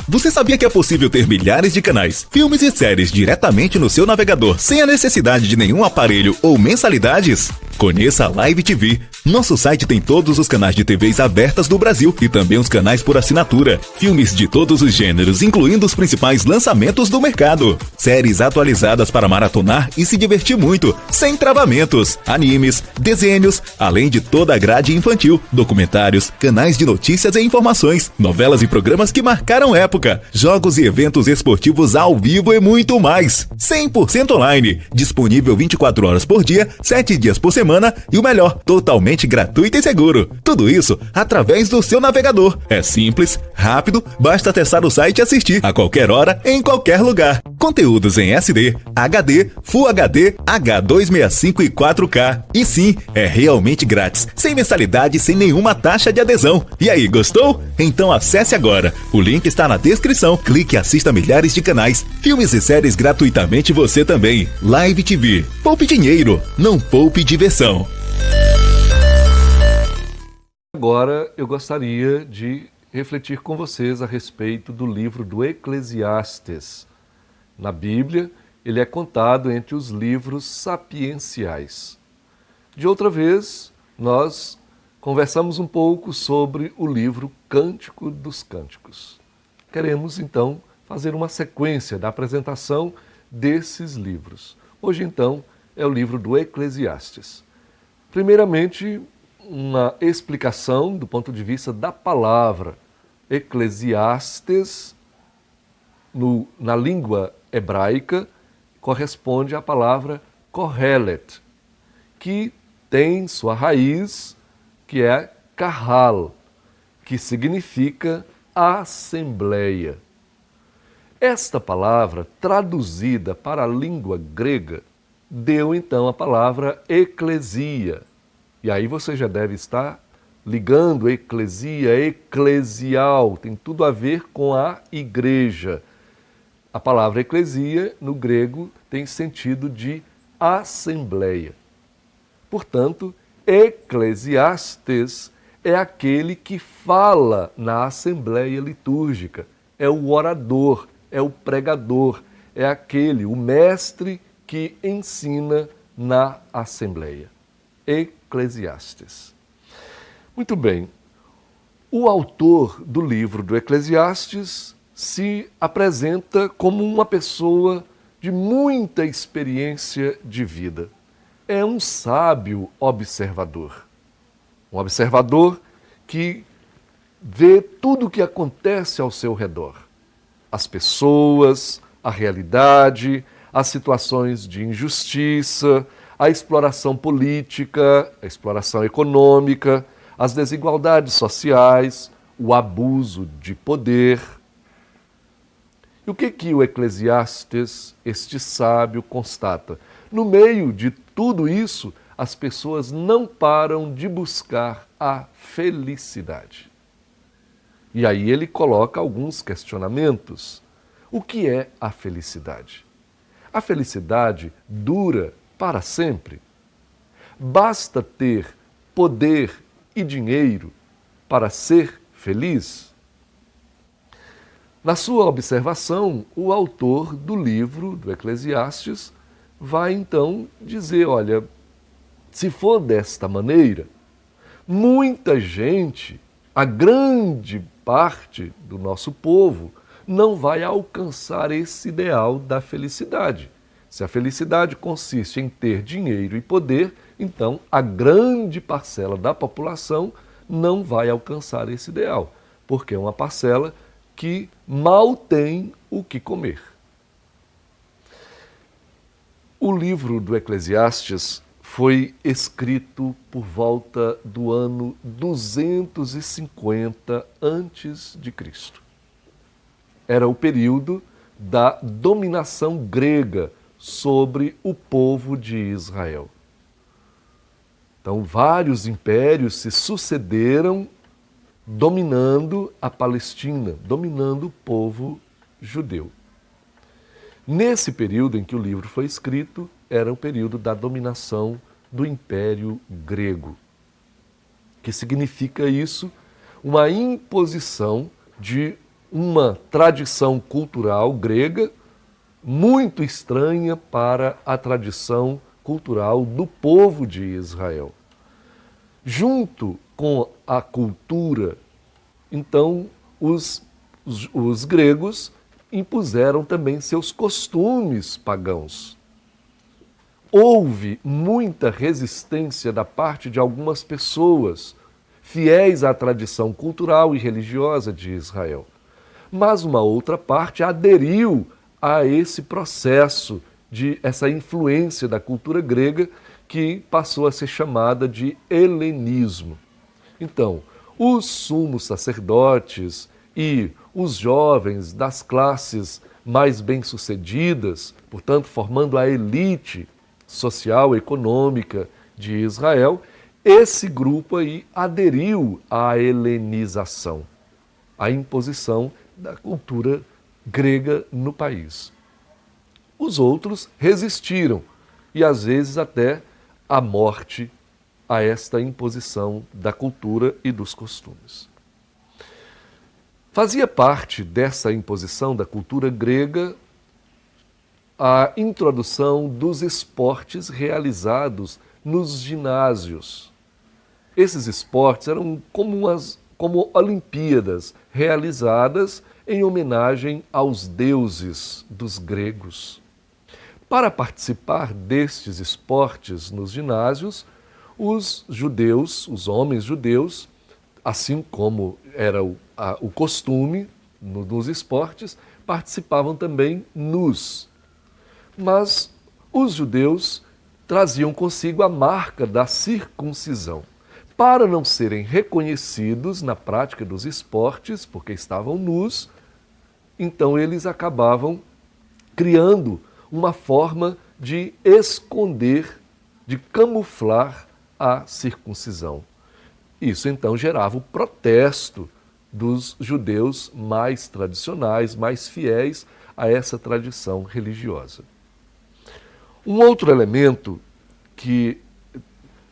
Você sabia que é possível ter milhares de canais, filmes e séries diretamente no seu navegador sem a necessidade de nenhum aparelho ou mensalidades? Conheça a Live TV. Nosso site tem todos os canais de TVs abertas do Brasil e também os canais por assinatura. Filmes de todos os gêneros, incluindo os principais lançamentos do mercado. Séries atualizadas para maratonar e se divertir muito, sem travamentos. Animes, desenhos, além de toda a grade infantil, documentários, canais de notícias e informações, novelas e programas que marcaram época, jogos e eventos esportivos ao vivo e muito mais. 100% online, disponível 24 horas por dia, 7 dias por semana e o melhor, totalmente gratuito e seguro. Tudo isso através do seu navegador. É simples, rápido, basta acessar o site e assistir a qualquer hora, em qualquer lugar. Conteúdos em SD, HD, Full HD, H265 e 4K. E sim, é realmente grátis, sem mensalidade, sem nenhuma taxa de adesão. E aí, gostou? Então acesse agora. O link está na descrição. Clique e assista milhares de canais, filmes e séries gratuitamente você também. Live TV. Poupe dinheiro, não poupe diversão. Agora eu gostaria de refletir com vocês a respeito do livro do Eclesiastes. Na Bíblia, ele é contado entre os livros sapienciais. De outra vez, nós conversamos um pouco sobre o livro Cântico dos Cânticos. Queremos, então, fazer uma sequência da apresentação desses livros. Hoje, então, é o livro do Eclesiastes. Primeiramente, uma explicação do ponto de vista da palavra. Eclesiastes, na língua hebraica, corresponde à palavra Kohelet, que tem sua raiz, que é Kahal, que significa assembleia. Esta palavra, traduzida para a língua grega, deu então a palavra eclesia. E aí você já deve estar ligando eclesia, eclesial, tem tudo a ver com a igreja. A palavra eclesia, no grego, tem sentido de assembleia. Portanto, Eclesiastes é aquele que fala na assembleia litúrgica, é o orador, é o pregador, é aquele, o mestre que ensina na assembleia. Eclesiastes. Muito bem, o autor do livro do Eclesiastes se apresenta como uma pessoa de muita experiência de vida. É um sábio observador. Um observador que vê tudo o que acontece ao seu redor. As pessoas, a realidade, as situações de injustiça, a exploração política, a exploração econômica, as desigualdades sociais, o abuso de poder. E o que o Eclesiastes, este sábio, constata? No meio de tudo isso, as pessoas não param de buscar a felicidade. E aí ele coloca alguns questionamentos. O que é a felicidade? A felicidade dura para sempre? Basta ter poder e dinheiro para ser feliz? Na sua observação, o autor do livro do Eclesiastes vai então dizer, olha, se for desta maneira, muita gente, a grande parte do nosso povo, não vai alcançar esse ideal da felicidade. Se a felicidade consiste em ter dinheiro e poder, então a grande parcela da população não vai alcançar esse ideal, porque é uma parcela que mal tem o que comer. O livro do Eclesiastes foi escrito por volta do ano 250 a.C. Era o período da dominação grega sobre o povo de Israel. Então, vários impérios se sucederam dominando a Palestina, dominando o povo judeu. Nesse período em que o livro foi escrito, era o período da dominação do Império Grego. Que significa isso? Uma imposição de uma tradição cultural grega muito estranha para a tradição cultural do povo de Israel. Junto com a cultura, então, os gregos impuseram também seus costumes pagãos. Houve muita resistência da parte de algumas pessoas fiéis à tradição cultural e religiosa de Israel. Mas uma outra parte aderiu a esse processo de essa influência da cultura grega que passou a ser chamada de helenismo. Então, os sumos sacerdotes e os jovens das classes mais bem-sucedidas, portanto, formando a elite social e econômica de Israel, esse grupo aí aderiu à helenização, à imposição da cultura grega no país. Os outros resistiram e, às vezes, até a morte a esta imposição da cultura e dos costumes. Fazia parte dessa imposição da cultura grega a introdução dos esportes realizados nos ginásios. Esses esportes eram como Olimpíadas, realizadas em homenagem aos deuses dos gregos. Para participar destes esportes nos ginásios, os judeus, os homens judeus, assim como era o costume nos esportes, participavam também nus. Mas os judeus traziam consigo a marca da circuncisão. Para não serem reconhecidos na prática dos esportes, porque estavam nus, então eles acabavam criando uma forma de esconder, de camuflar a circuncisão. Isso então gerava o protesto dos judeus mais tradicionais, mais fiéis a essa tradição religiosa. Um outro elemento que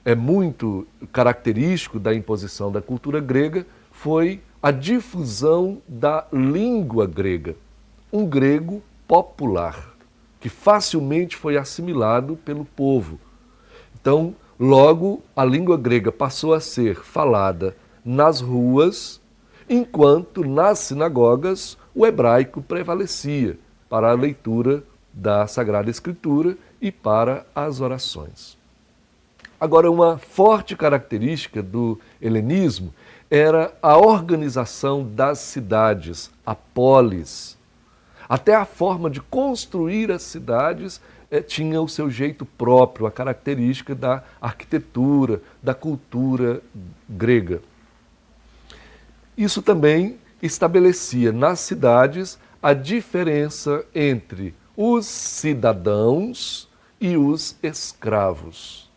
é muito característico da imposição da cultura grega foi a difusão da língua grega, um grego popular, que facilmente foi assimilado pelo povo. Então, logo, a língua grega passou a ser falada nas ruas, enquanto nas sinagogas o hebraico prevalecia para a leitura da Sagrada Escritura e para as orações. Agora, uma forte característica do helenismo era a organização das cidades, a polis. Até a forma de construir as cidades tinha o seu jeito próprio, a característica da arquitetura, da cultura grega. Isso também estabelecia nas cidades a diferença entre os cidadãos e os escravos.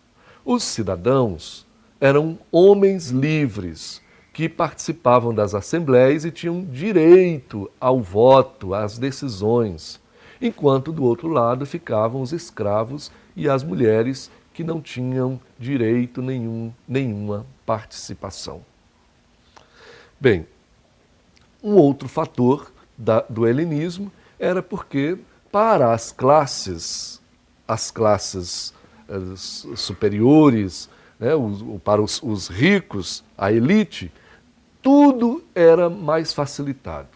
Os cidadãos eram homens livres que participavam das assembleias e tinham direito ao voto, às decisões, enquanto do outro lado ficavam os escravos e as mulheres que não tinham direito nenhuma participação. Bem, um outro fator do helenismo era porque para as classes superiores, né, para os ricos, a elite, tudo era mais facilitado.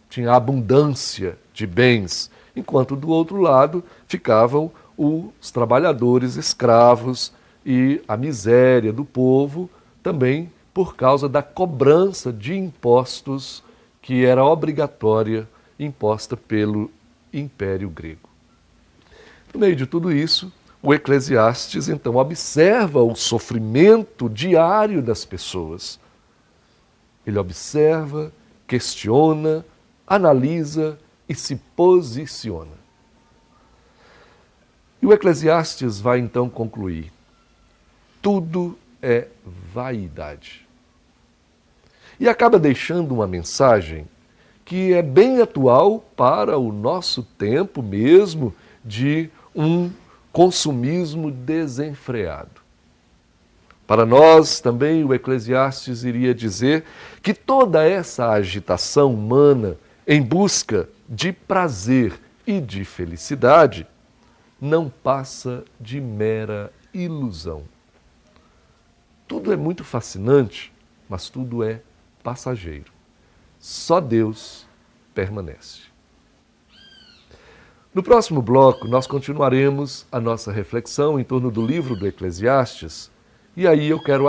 Tinha abundância de bens, enquanto do outro lado ficavam os trabalhadores escravos e a miséria do povo, também por causa da cobrança de impostos que era obrigatória, imposta pelo Império Grego. No meio de tudo isso, o Eclesiastes então observa o sofrimento diário das pessoas. Ele observa, questiona, analisa e se posiciona. E o Eclesiastes vai então concluir: tudo é vaidade. E acaba deixando uma mensagem que é bem atual para o nosso tempo mesmo, de um consumismo desenfreado. Para nós, também, o Eclesiastes iria dizer que toda essa agitação humana em busca de prazer e de felicidade não passa de mera ilusão. Tudo é muito fascinante, mas tudo é passageiro. Só Deus permanece. No próximo bloco, nós continuaremos a nossa reflexão em torno do livro do Eclesiastes, e aí eu quero